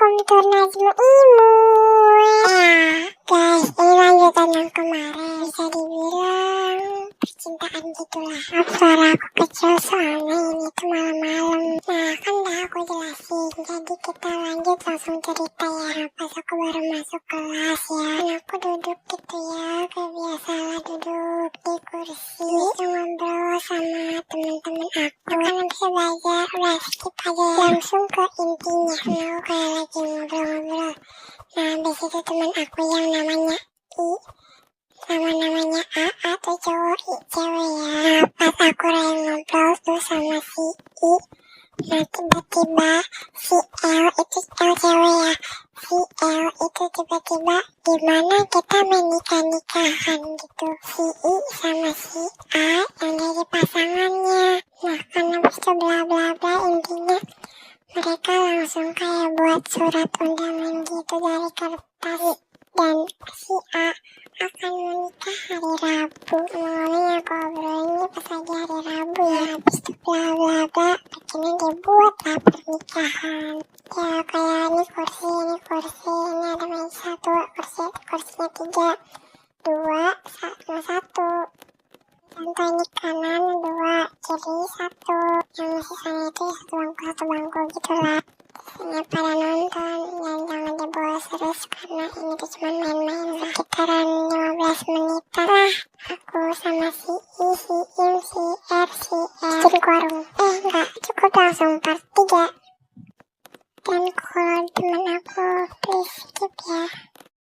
Assalamualaikum Turnajmu Imut. Guys, ini lanjutan yang kemarin. Bisa dibilang percintaan gitulah. Suara aku kecil soalnya ini tuh malam-malam. Nah, kan udah aku jelasin. Jadi kita lanjut langsung cerita ya. Pas aku baru masuk kelas ya, dan aku duduk gitu ya, kayak biasalah duduk di kursi, ngobrol sama teman-teman aku. Kan bisa belajar, udah skip aja ya. Langsung ke intinya. Nah, aku kayak lagi ngobrol-ngobrol. Nah, habis itu teman aku yang namanya I, sama namanya A tuh cowok, I cewek ya. Nah, pas aku lagi ngobrol tuh sama si I, nah tiba-tiba si L itu L cewek ya, si L itu tiba-tiba gimana kita menikah-nikahan gitu, si I sama si A yang jadi pasangannya. Nah, karena bisa bla bla bla, intinya mereka langsung kayak buat surat undangan gitu dari kertas, dan si A akan menikah hari Rabu. Ngomongnya aku obrolin pas lagi hari Rabu ya. Habis itu bla bla bla, akhirnya dibuat lah pernikahan. Ya kayak ini kursi, ini ada meja satu, kursinya 3, 2, sama 1. Contoh ini kanan 2, kiri 1. Yang sisanya itu ya satu bangku gitu lah. Ya pada nonton, dan jangan dibawa serius karena ini tuh cuma main-main. Sekitaran 15 menitan lah aku sama si I, si Im, si R, si L bikin warung. Enggak, cukup langsung part 3. Dan kalau temen aku please skip ya.